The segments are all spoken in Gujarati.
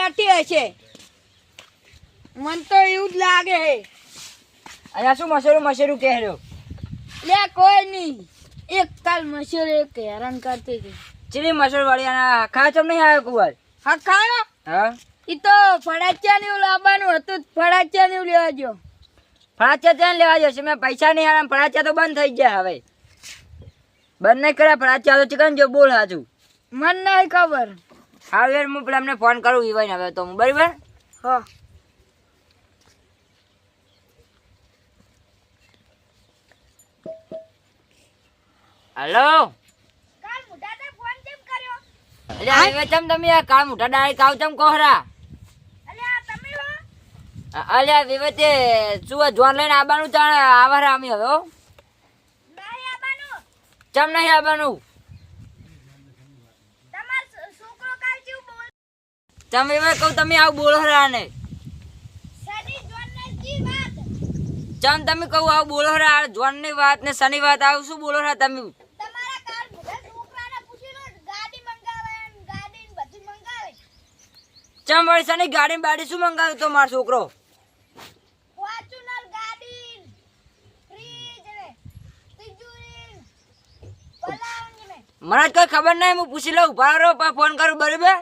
બેઠી હશે મન તો એવું જ લાગે હે અહીંયા શું મશેરું કહે રહ્યો લે કોઈ નહીં એક કાલ મશેરો એક હેરાન કરતી હતી ચીલી મશેર વાળી આના ખા ચમ નહીં આવ્યો કુવાલ હા ખાયો હા ઈ તો ફડાચ્યા ને લાવવાનું હતું ફડાચ્યા ને લેવા જો ફળાચા ત્યાં લેવા જશે મેં પૈસા નહીં આરામ ફળાચા તો બંધ થઈ ગયા હવે બંધ નહીં કર્યા ફળાચા તો ચિકન જો બોલ હાજુ મન નહીં ખબર હા યાર હું પેલા એમને ફોન કરું ઈવાઈને હવે તો હું બરાબર હા હેલો કાલ મુઢાને ફોન કેમ કર્યો અલ્યા હવે ચમ તમે આ કાળ મોટા ડાળી કાવ ચમ કોહરા અલ્યા તમે હો અલ્યા વિવતે શું જોન લઈને આવવાનું તાણ આવાર અમે હવે હો. નહીં આવવાનું ચમ નહીં આવવાનું તમાર છોકરો કાલ કેવું બોલ તમે હવે કહું તમે આવું બોલો ને સની જોનને કી વાત ચમ તમે કહું આવું બોલો જોન ની વાત ને શનિ વાત આવું શું બોલો તમે તમારા કાલ મુઢા છોકરાને પૂછી લો ગાડી મંગાવે ને ગાડી ને બધું મંગાવે ચમ વળી શનિ ગાડી બાડી શું મંગાવ્યું તો મારો છોકરો ફોર્ચ્યુનર ગાડી ફ્રીજ ને તિજોરી પલાંગ ને મને કોઈ ખબર નહીં હું પૂછી લઉં ઉભા રહો ફોન કરું બરાબર એ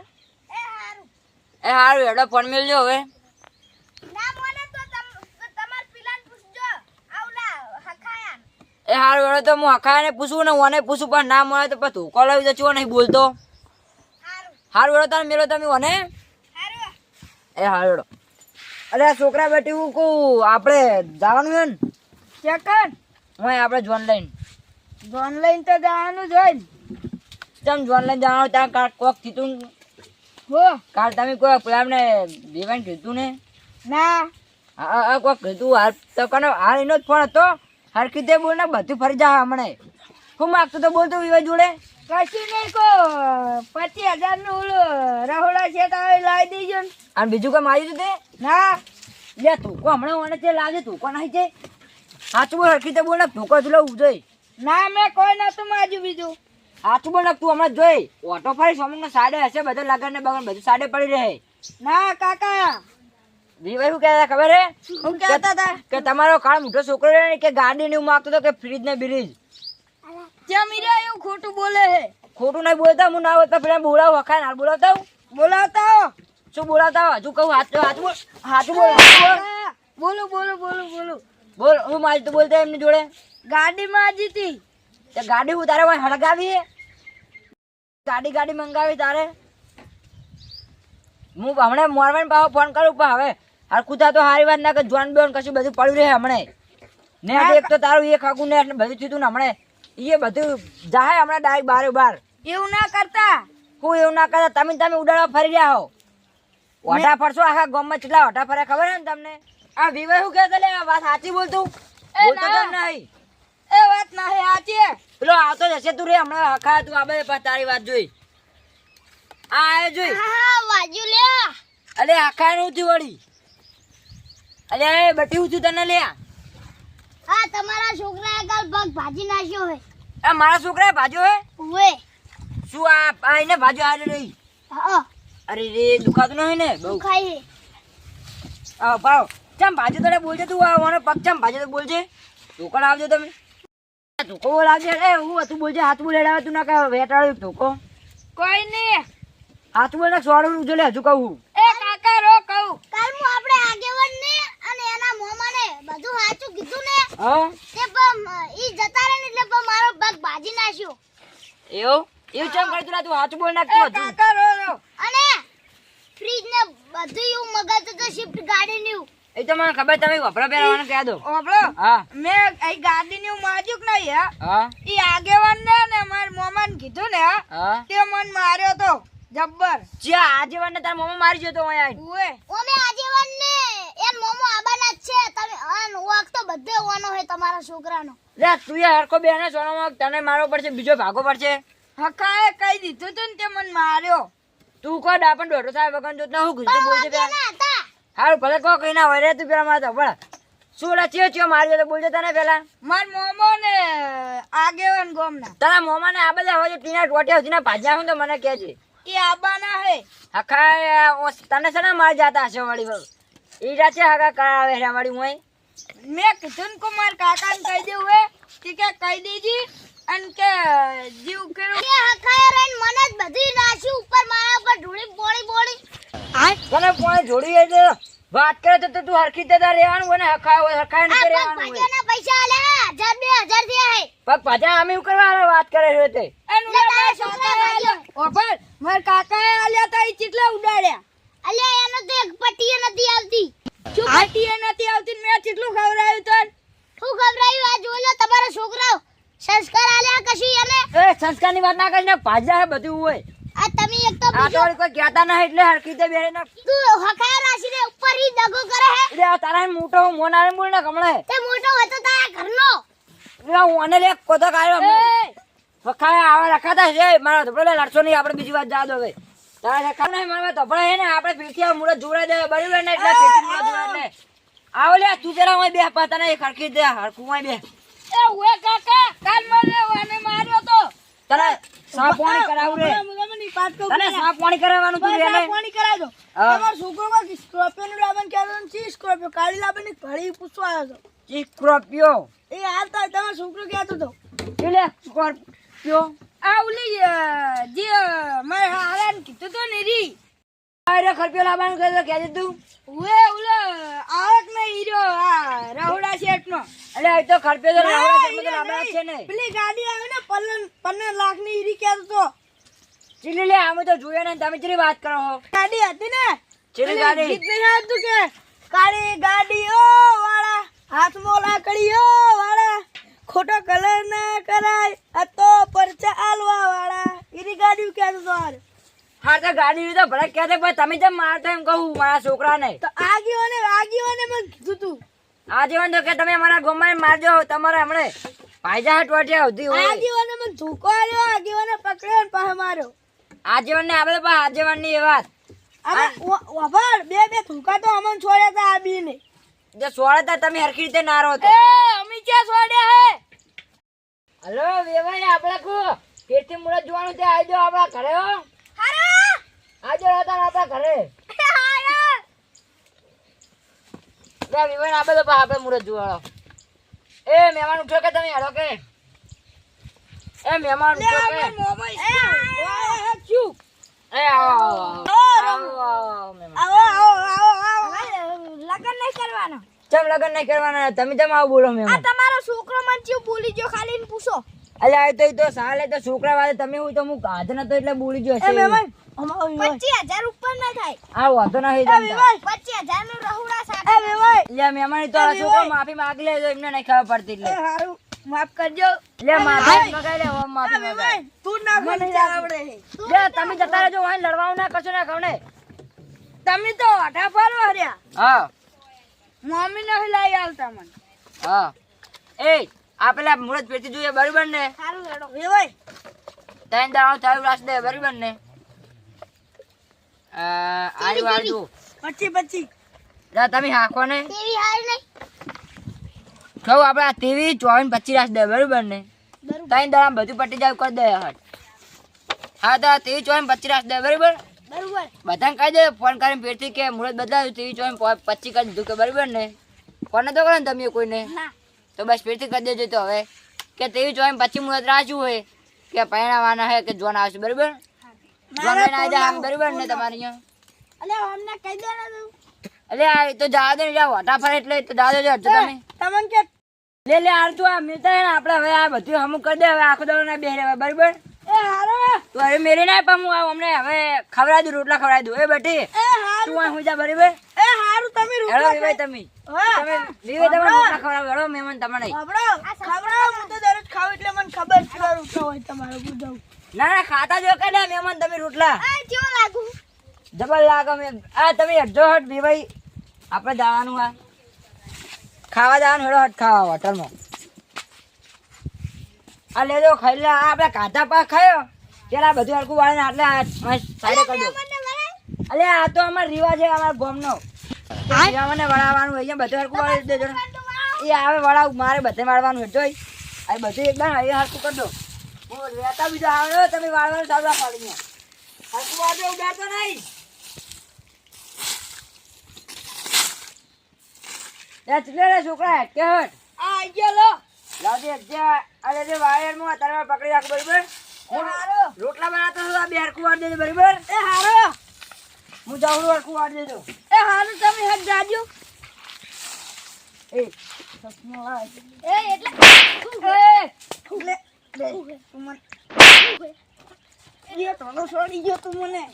હારું એ સારું હેડો ફોન મેળજો હવે ના મને તો તમાર પિલાન પૂછજો આવલા હખાયા એ સારું હેડો તો હું હખાને પૂછું ને ઓને પૂછું પણ ના મળે તો પછી ધોકો લાવી દે ચો નહીં બોલતો હારું સારું હેડો તારે મેળો તમે ઓને હારું એ સારું હેડો અરે આ છોકરા બેટી હું કહું આપણે જવાનું છે ને ચેકન હું આપણે જોન લઈને ઓનલાઈન તો જવાનું જ હોય ને ચમ જોન લઈને જવાનું ત્યાં કાલ કોક કીધું હો કાલ તમે કોઈ પેલા એમને દેવાને કીધું ને ના હા કોક કીધું હાલ તો કને હાલ એનો જ ફોન હતો હરખી દે બોલ ને બધું ફરી જા હમણે હું માગતો તો બોલતો વિવાહ જોડે કશું નહીં કો 25,000 નું ઓલું રહોડા છે તો લાવી દેજો ને અને બીજું કોઈ માર્યું તે ના લે તું કો હમણાં મને તે લાગે તું કો નહીં છે સાચું બોલ હરખી દે બોલ ને તું કો જ લઉં જોઈ ના મેં કોઈ નતું માજ્યું બીજું સાચું બોલ ને તું હમણાં જોઈ ઓટો ફરી સોમંગ સાડે હશે બધો લગન ને બગન બધું સાડે પડી રહે ના કાકા વિવાહ શું કહેતા ખબર હે હું કહેતા હતા કે તમારો કાળ મોટો છોકરો રહે ને કે ગાડી ને એવું માગતો હતો કે ફ્રીજ ને બ્રિજ ત્યાં મીરા એવું ખોટું બોલે હે ખોટું નહીં બોલતા હું ના હોતા પેલા બોલાવ વખાય ના બોલાવતા હું બોલાવતા હો શું બોલાવતા હો? હજુ કહું હાચું બોલ હાચું બોલ બોલું બોલું બોલું બોલું બોલ હું મારી તો બોલતા એમની જોડે ગાડીમાં આજી હતી તે ગાડી હું તારે હોય હળગાવી હે ગાડી મંગાવી તારે હું હમણાં મોરવાન પાછો ફોન કરું પણ હવે હરખું થા તો હારી વાત ના કે જોન બેન કશું બધું પડ્યું રહે હમણાં ને એક તો તારું એક હાકું ને બધું થયું ને હમણાં એ બધું જાય હમણાં ડાયરેક્ટ બાર એવું ના કરતા હું એવું ના કરતા તમે ઉડાડવા ફરી રહ્યા હો ઓઢા ફરશો આખા ગામમાં કેટલા ઓઢા ફર્યા ખબર હે ને તમને આ વિવાહ શું કહેતા લે આ વાત સાચી બોલતું બોલતો ના. કેમ નહીં એ વાત ના હે આજી પેલો આવતો જશે તું રે હમણાં હખા તું આ બધે તારી વાત જોઈ આ આયો જોઈ હા વાજુ લે અલે આખા નું થયું વળી અલે બટી હું છું તને લે હા તમારા છોકરાએ કાલ પગ ભાજી નાખ્યો હે આ મારા છોકરાએ ભાજો હે ઓએ શું આ એને ભાજો હારે રહી હા અરે રે દુખાતું નહીં ને બહુ ખાઈ આ ભાવ ચમ ભાજો તને બોલજે તું આ મને પગ ચમ ભાજો તો બોલજે ધોકો લાવજો તમે ધોકો લાવજે એ હું હતું બોલજે હાથ બોલ એડાવે તું ના કે વેટાડ્યું ધોકો કોઈ નહીં હાથ બોલ ને સોડું ઉજલે હજુ કહું એ કાકા રો કહું કાલ હું આપણે આગેવાન ને અને એના મોમાને બધું સાચું કીધું ને હા તે પણ ઈ જતા રહે ને એટલે પણ મારો પગ ભાજી નાખ્યો એવું ચમ કરતું તું હાથ બોલ નાખતું હતું કાકા રો અને ફ્રીજ ને બધું એવું મગાતું તો શિફ્ટ ગાડી ની એ તો મને ખબર તમે વપરા પહેરવાનું કહી દો ઓબળો હા મેં અહીં ગાડી ની માજુક નહીં હે હા ઈ આગેવાન ને માર મોમાન કીધું ને હા તે મન માર્યો તો જબ્બર જ્યાં આજે વાને તાર મમ્મા મારી ગયો તો અહીંયા ઉએ ઓમે આગેવાન ને એન મોમો આબાના જ છે તમે અન વાક તો બધે ઓનો હે તમારા છોકરાનો લે તું યાર હરકો બેને સોનામાં તને મારવો પડશે બીજો ભાગો પડશે હકાએ કહી દીધું તું ને તે મન માર્યો તું કો ડાપણ દોઢો સાહેબ વગન જોત ના હું કીધું બોલજે બે ના હતા હારું ભલે કો કઈ ના હોય રે તું પેલા મારા ભલા શું લા ચિયો મારી તો બોલજે તને પેલા માર મોમો ને આગેવાન ગોમના તારા મોમાં ને આ બધા હવે ટીના ટોટિયા સુધી ભાજ્યા હું તો મને કહેજે એ આબાના હે. હકા તને છે ને માર જાતા હશે વળી બહુ ઈ રાતે હકા કરાવે રે વળી હું મેં કીધું ને માર કાકાને કહી દેવું હે કે કહી દેજી અને કે જીવ કર્યો એ હખાયા રહીને મને જ બધી રાશિ ઉપર મારા ઉપર ધૂળી બોળી તને પોણે જોડી એટલે વાત કરે તો તું હરખી દેતા રહેવાનું હોય ને હખાય ને આ રહેવાનું હોય ભાઈઓના પૈસા આલે 1000 2000 થયા હે પગ પાછા અમે શું કરવા વાત કરે છે તે અને તારા છોકરા ભાઈઓ ઓફર માર કાકાએ આલ્યા તા ઈ ચીટલા ઉડાડ્યા અલ્યા એનો તો એક પટ્ટીએ નથી આવતી શું પાટીએ નથી આવતી ને મેં ચીટલું ખવડાવ્યું તન શું ખબરાયું આ જોઈ લો તમારા છોકરાઓ સંસ્કાર આલ્યા કશું એને એ સંસ્કારની વાત ના કરીને પાછા બધું હોય આ તમે એક તો આ તો બીજો વળી કોઈ કહેતા ના એટલે હરખી દે બેરે ના તું હખાયા રાશિ ને ઉપર હી દગો કરે હે એટલે આ તારા મોટો મોન આરે બોલ ને કમળે તે મોટો હતો તારા ઘરનો એટલે હું આને લે કોતો કાઢ્યો વખાય આવા રખાતા છે મારા ધોપડો લે લડશો નહીં આપણે બીજી વાત જા દો હવે તારા રખા નહીં મારા ધોપડો હે ને આપણે પીઠિયા મુરત જોડે દે બરાબર ને એટલે પીઠી મુરત જોડે ને આવ લે તું જરા ઓય બે પાતા ને હરખી દે હરખું બે એ ઓએ કાકા કાલ મને ઓને માર્યો તો તને સા પાણી કરાવું રે મને પાટ કહું તને સા પાણી કરાવવાનું તું એને પાણી કરાવજો હા. તમાર છોકરોમાં સ્કોર્પિયો નું લાવન કેલો છે સ્કોર્પિયો કાળી લાવન ની ઘડી પૂછવા આવ્યો તો ચીક્રોપિયો એ હાલતા તમારો છોકરો કહેતો તો એટલે સ્કોર્પિયો આ ઓલી જે મેં હારાન કીધું તો ને રી અરે ખરપિયો લાવવાનું કહે કે તું ઓએ ઓલો આવક ને હીરો આ રાहुડા શેઠ નો એટલે આ તો ખરપિયો તો રાવડા છે મને લાવડા છે ને પેલી ગાડી આવે ને 15 લાખ ની હીરી કહેતો તો ચીલી લે અમે તો જોયા ને તમે ચીલી વાત કરો હો ગાડી હતી ને ચીલી પેલી ગાડી ગીત નહીં આવતું કે કાળી ગાડીઓ વાળા હાથમાં લાકડીઓ વાળા ખોટો કલર ના કરાય આ તો પરચા આલવા વાળા હીરી ગાડી કહેતો તો હાર હા તો ગાડી તો ભલે કહે ભાઈ તમે જેમ મારતા એમ કહું મારા છોકરાને તો આગીઓને મને કીધું તું આ જીવન તો કે તમે અમારા ગામમાં મારજો તમારે હમણે ભાઈજા હાટ વાટ્યા સુધી હોય આગીઓને મને ધોકો આલ્યો આગીઓને પકડ્યો ને પાછો માર્યો આ જીવન ને આપણે પણ આ જીવન ની એ વાત અમે વભાર બે ધોકા તો અમન છોડ્યા તા આ બી ને જે સોળતા તમે હરખી રીતે ના રહો તો અમે ક્યાં છોડ્યા હે હલો વેવાઈ આપણે કો પેટથી મુરત જોવાનું તે આવજો આપણા ઘરે હો હારા આવજો આપણા ઘરે હારા લે વેવાઈ આપે તો આપણે મુરત જોવાનો એ મહેમાન ઉઠો કે તમે હેડો કે એ મહેમાન ઉઠો કે ચૂપ એ આવો મહેમાન આવો લગન નહીં કરવાનો ચમ લગન નહીં કરવાના તમે ચમ આવું બોલો મહેમાન તમારો છોકરો મને ચૂપ બોલી ગયો ખાલી ને પૂછો અલ્યા આ તો સાલે તો છોકરા વાળે તમે હું તો હું ગાધ નતો એટલે બોલી ગયો હશે 25000 ઉપર ના થાય આ વાંધો નહીં તમતા 25000 નું રहुડા સાથે લે મહેમાન તો આ છોકરો માફી માંગી લેજો એમને નહીં ખબર પડતી એટલે હારું માફ કરજો લે માફી મગાઈ લે ઓમ માફી મગાઈ તું ના મને આવડે લે તમે જતા રહેજો વાન લડવાનું ના કશો ના ખવને તમે તો આઠા ફારો હર્યા હા મમ્મી ને હિલાઈ આવતા મને હા એ આ પેલા મુરત પેટી જોઈએ બરાબર ને સારું લડો વેવાય ત્રણ દાણો ચાલુ રાખ દે બરાબર ને આરી વાળું પછી જા તમે હાખો ને તેવી હાલ નહીં કહું આપણે આ તેવી 24 25 રાખ દે બરાબર ને ત્રણ દાણા બધું પટી જાય કરી દે હા તો 23 24 25 રાખ દે બરાબર બરોબર બધાને કહી દે ફોન કરીને પેટથી કે મુરત બદલાવ્યું 23 24 25 કરી દીધું કે બરાબર ને ફોન તો કરો ને તમે કોઈને ના તો બસ પેટથી કરી દેજો તો હવે કે 23 24 25 મુરત રાખ્યું હોય કે પરણાવવાના હે કે જોન આવશે બરાબર જોન લઈને આવી જાય બરાબર ને તમારે અહીંયા અલે અમને કહી દે ને તું એટલે આ તો જા દે જા વટા ફરે એટલે તો જા દેજો તમે તમને કે લે લે આર તું આ મિલતા હે ને આપણે હવે આ બધું હમું કરી દે હવે આખો દાડો ના બેહરે બરાબર એ હારો તો હવે મેરી ના પણ હું અમને હવે ખવડાવી દઉં રોટલા ખવડાવી દઉં એ બેટી એ હારું તું અહીં જા બરાબર એ હારું તમે હેડો રોટલા વિવાય તમે હા તમે વિવાય તમે રોટલા ખવડાવો હેડો મહેમાન તમને ખબરાવ હું તો દરરોજ ખાવ એટલે મને ખબર છે રોટલો હોય તમારો બુધાવ ના ના ખાતા જો કે ના મહેમાન તમે રોટલા આ કેવો લાગુ જબર લાગે મેં આ તમે હટજો હટ વિવાય આપણે જવાનું આ ખાવા જવાનું હેડો હટ ખાવા હોટલમાં આ લેજો ખાઈ લે આ આપણે કાઢા પાક ખાયો પેલા બધું હરકું વાળીને આટલે સાઈડે કરી દો અલે આ તો અમાર રિવાજ છે અમારા ગામનો મને વળાવવાનું હોય બધું હરકું વાળી દેજો એ આવે વળાવ મારે બધે વાળવાનું હોય જોઈ આ બધું એકદમ એ હરકું કરી દો હું રહેતા બીજો આવ્યો તમે વાળવાનું ચાલુ રાખો અહીંયા હરખું વાળજો, ઉડાડતો નહીં. લે ચલે રે છોકરા, કે હટ. આ આઈ ગયો લો. લાવજે હજ્જા. અરે જે વાયરમાં તારે પકડી રાખ, બરોબર? એ હારો. રોટલા બનાવતો હતો, આ બે હરખું વાળ દેજો, બરોબર? એ હારો. હું જાઉં છું, હરખું વાળ દેજો. એ હારું તમે હટ જાજો. એ ચશ્મા લાવ. એ એટલે લે તું મને એ ટોનો છોડી ગયો તું મને.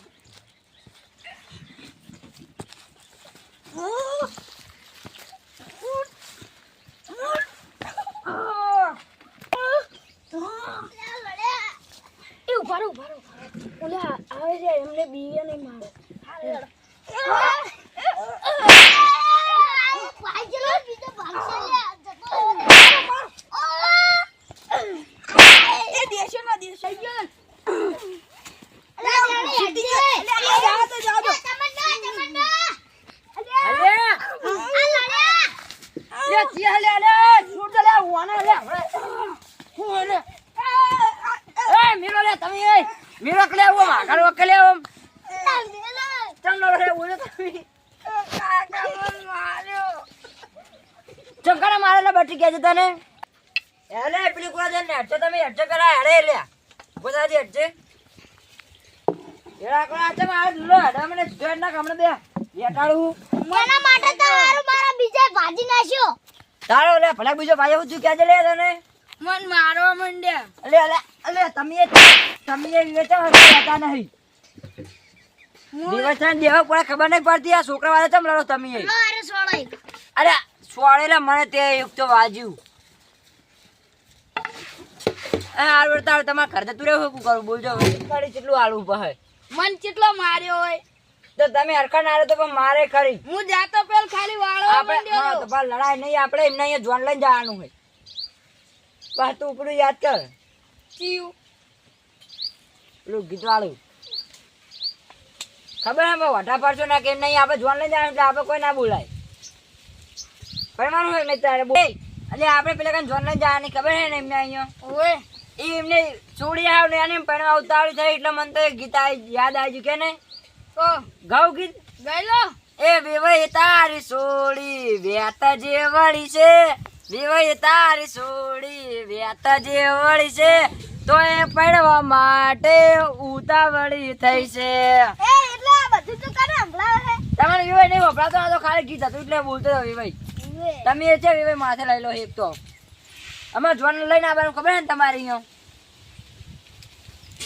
એ ઉભા રહો. ઓલા આવે છે એમને બીએ નહીં મારે. ભાઈ ચલો બીજો ભાગશે લે જતો. એ દેશો ના દેશો ગયો. જાઓ તો અલે લે ચિયા લે લે છૂટ લે ઓને લે હું લે એ મીરો લે તમે એ મીરો કલે આવો મારો કલે આવો ચંગલો રે ઓને તમે ચંગરા મારેલા બટી કે છે તને એલે પેલી કોડા જને હટે તમે હટે કરાય અરે લે બોલાજી હટે એડા કોડા છે માર લો હડા મને જોડ ના કમણે બે યેટાડું એના માટે તો હારું મારા બીજા ભાજી નાખ્યો. તારો લે ભલા બીજો ભાઈ હું તું કે લે તને મન મારવા માંડ્યા. અલે તમે વિવેચન હતા નહીં વિવેચન દેવા પડે ખબર નહીં પડતી આ છોકરા વાળા ચમ લડો તમે લો અરે સોળાઈ. અરે સોળેલા મને તે એક તો વાજ્યું આ વળતા તમારા ઘર જતું રહેવું શું કરું બોલજો ગાડી કેટલું આલવું પડે મન કેટલો માર્યો હોય. તો તમે હરખા ના તો પણ મારે ખરી હું જાતો પેલ ખાલી વાળવા આપણે માંડ્યો. તો પણ લડાઈ નહીં આપણે એમને અહીંયા જોન લઈને જવાનું હોય બસ તું ઉપડું યાદ કર ચીયું. પેલું ગીત વાળું ખબર હે વઢા પડશો ને કે નહીં આપણે જોન લઈને જવાનું એટલે આપણે કોઈ ના બોલાય પરમાનું હોય નહીં તારે બોલ એટલે આપણે પેલા કઈ જોન લઈને જવાની ખબર હે ને એમને અહીંયા ઓએ એ એમને છોડી આવ ને એને પણ ઉતાવળી થઈ એટલે મને તો એ ગીત યાદ આવી ગયું કે ને કો ગાવ ગીત ગયેલો. એ વિવય તારી સોડી વેત જે વળી છે વિવય તારી સોડી વેત જે વળી છે તો એ પડવા માટે ઉતાવળી થઈ છે એ એટલે આ બધું તો કાને સંભળાવે છે. તમારે વિવય નહીં વપરાતો આ તો ખાલી ગીત હતું એટલે બોલતો હતો વિવય તમે એ છે વિવય માથે લઈ લો એક તો અમે જોન લઈને આવવાનું ખબર છે ને તમારે અહીંયા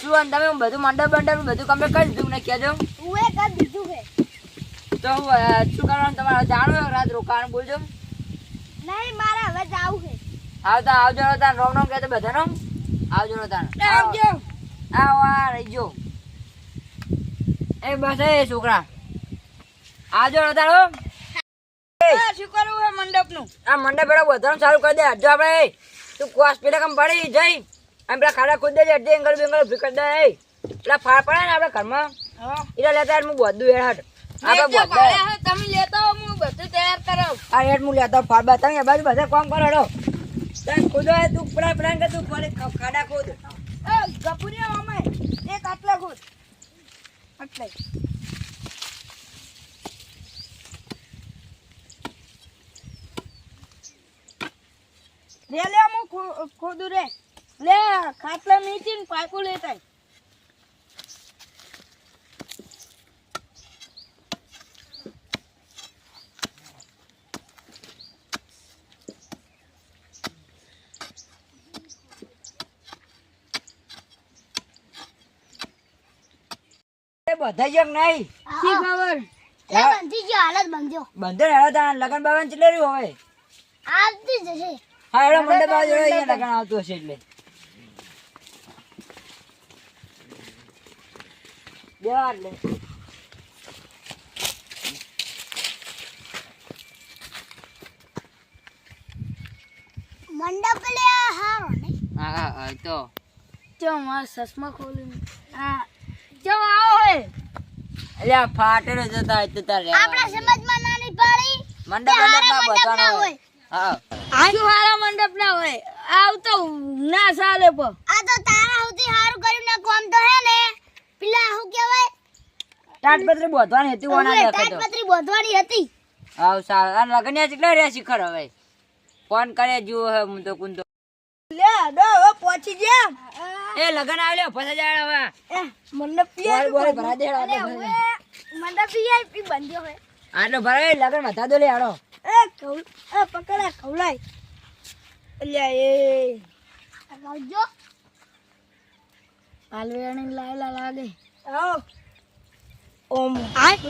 શું અને તમે બધું મંડપ બંડપ બધું કમ્પ્લીટ કરી દીધું ને કહેજો ઉએ કર દીધું છે. તો શું કરવાનું તમારે જાણવું રાત રોકાવાનું બોલજો નહીં મારે હવે જાવું છે. આવતા આવજો તાન રોમ રોમ કહેતો બધાનો આવજો તાન આવજો. આવો આ રહીજો એ બસ એ છોકરા આવજો તારો આ શું કરવું હે મંડપનું? આ મંડપ પેલા બધાનું ચાલુ કરી દે હટજો આપણે તું કોસ પેલા કમ પડી જઈ આમ પેલા ખાડા ખોદ દેજે હટજે એંગલ બેંગલ ઉભી કરી દે પેલા ફાળ પડે ને આપણે ઘરમાં હા. એટલે લેતા હું બધું હેડ હટ આપણે લેજો બધા ભાડે હે, તમે લેતા હો હું બધું તૈયાર કરાવ. આ હેડ હું લેતા ફાળ બા તમે બાજુ બધા કામ કરો હેડો તને ખોદો હે તું પેલા પેલા કે તું ખાડા ખોદ એ ગપુરિયા મામા એક આટલા ખોદ એટલે લે હું ખોદું રે લે ખાટલા નીચે ને પાકું લેતા આય. એ બધા જગ નહીં શી ખબર એ બંધી ગયો હાલત બંધ્યો. બંધે હેડો તાન લગન બાગન ચલે રહ્યું હવે આવતી જશે. હા હેડો મંડપ બાજુ અહીંયા લગન આવતું હશે એટલે બેવાર લે મંડપ લે હારો ને. હા તો ચો મારા ચશ્મા ખોલીને હા ચો આવો હે એટલે આ ફાટેલો જતા તો તારે આપણા સમાજમાં નાની પાડી મંડપ મંડપ ના બતાનો હોય હા શું હારા મંડપ ના હોય આવ તો ના ચાલે પણ આ તો તારા સૌથી સારું કર્યું ને કોમ તો હે ને પેલા શું કહેવાય તાટપત્રી બોધવાની હતી ઓના દેખે તો તાટપત્રી બોધવાની હતી. હાવ સારું આ લગન યા કેટલા રહ્યા શિખર હવે ફોન કરે જુઓ હે હું તો કુંતો લે દો હવે પહોંચી ગયા એ લગન આવ્યો પછી જાય હવે એ મને બોલ બોલ ભરા દે અરે હવે મને VIP બંધ્યો હે. આટલો ભરાય લગન માં થાદો લે આડો એ પકડા ખવલાય અલ્યા એ આવજો. હાલવેણી લાયલા લાગે આવો ઓમ આવ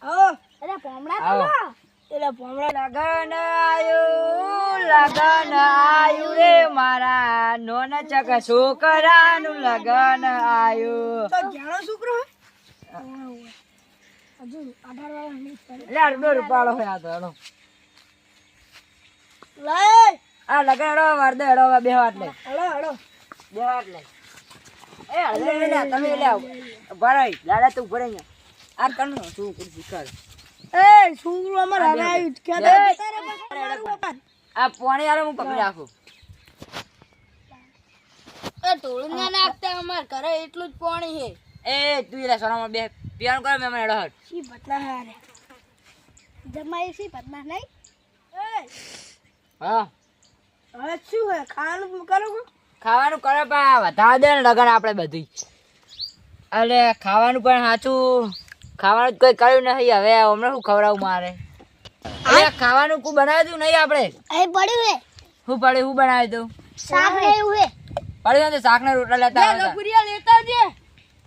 આવો અરે ભમરા આવો એટલે ભમરા લગન આયુ રે મારા નોન ચક છોકરાનું લગન આયુ તો જાણો છોકરો હજુ 18 વાળા નહીં પડે લે અડધો રૂપાળો હે આ તો હેડો લાય આ લગન હેડો વર્દે હેડો બે વાટ લે હળો હળો બે વાટ લે એ હળદે લે તમે લે ભરાઈ દાદા તું ભરાઈ આ કણ શું કરું શિખર એ છોકરો અમાર હવે આવ્યું ખેતર આ પોણી આલે હું પકડી રાખું એ ટોળું ના નાખતા અમાર ઘરે એટલું જ પાણી છે એ તું લે સોનામાં બે પિયાનો કરે મેં હેડો હટ સી બતલા હારે જમાઈ સી પદ્મા નહીં. એ હા હવે શું હે ખાવાનું કરો છો? ખાવાનું કરે પણ વધારે દે ને લગન આપણે બધી અરે ખાવાનું પણ સાચું ખાવાનું જ કોઈ કર્યું નહીં હવે હમણાં શું ખવડાવું મારે અરે ખાવાનું કું બનાવ્યું તું નહીં આપણે અહીં પડ્યું હે શું પડ્યું શું બનાવ્યું તું શાક ને એવું હે. પડ્યું તો શાક ને રોટલા લેતા આવ્યા હતા. ગફુરિયા લેતા આવજે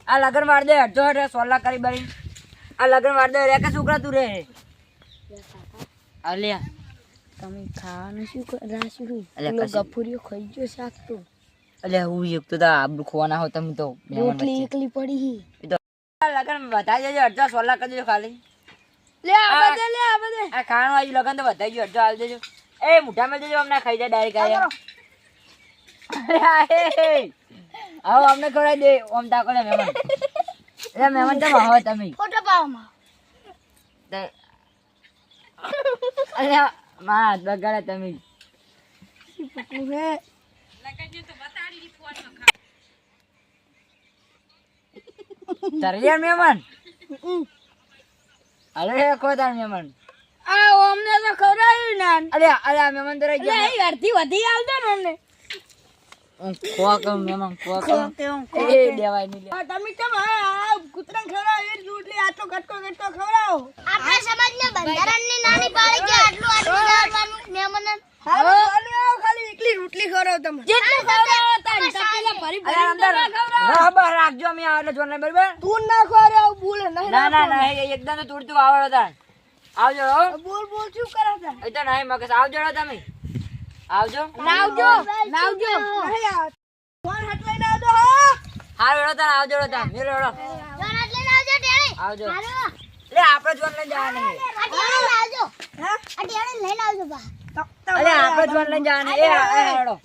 આ લગન વાર દે અડધો હટે સોલા કરી બની આ લગન વાર દે રે કે છોકરા તું રે અલ્યા તમે ખાવાનું શું રાખ્યું અલ્યા કશું ગફુરિયો ખાઈ ગયો શાક તો અલ્યા હું એક તો આબરૂ ખોવાના હો તમે તો મહેમાન રોટલી વચ્ચે. એકલી પડી એ તો આ લગન વધારી દેજો અડધો સોલા કરી દેજો ખાલી લે આ બધે લે આ બધે આ ખાવાનું આવી લગન તો વધારી ગયો અડધો હાલ દેજો એ મુઠ્ઠામાં દેજો અમને ખાઈ જાય ડાયરેક્ટ આયા આવો અમને ખવડાવી દે ઓમ તાકો લે મહેમાન એટલે મહેમાન તમે આવો તમે ફોટો પાવામાં અરે મારા હાથ બગાડે તમે પકડું હે તરલિયા મહેમાન અરે ખો તાર મહેમાન આ અમને તો ખવડાવ્યું ના અરે અરે આ મહેમાન તો રહી એટલે ગયા એ અડધી વધી આવતો ને અમને ખો કમ મહેમાન ખો કમ એ દેવાય નહીં લે તમે કેમ આ કૂતરાને ખવડાવો એ રોટલી આટલો કટકો કટકો ખવડાવો આપણા સમાજના બંધારણની નાની પાડી કે આટલું આટલું લાવવાનું મહેમાનને. હાલો ખાલી એકલી રોટલી ખવડાવો તમે જેટલી ખવડાવો તારી તપેલા ભરી અરે અંદર રબર રાખજો અમે આવે એટલે જોને બરાબર તું ના ખવડાવ બોલ નહીં ના ના ના એ એકદમ તો તૂટતું આવડો તાર આવજો હો બોલ બોલ શું કરે છે એ તો નહીં મગજ આવજો હો તમે આવજો નાવજો નાવજો નહીં આવ ફોન હટ લઈને આવજો હા હાર વેળો તાર આવજો હો તાર મેરો વેળો જોરાટ લઈને આવજો ટેણી. આવજો હાલો. લે આપણે જોન લઈને જવાનું નહીં આ ટેણી લઈને આવજો. હા આ ટેણી લઈને આવજો બા. અરે આપણે જોન લઈને જવાનું એ હેડો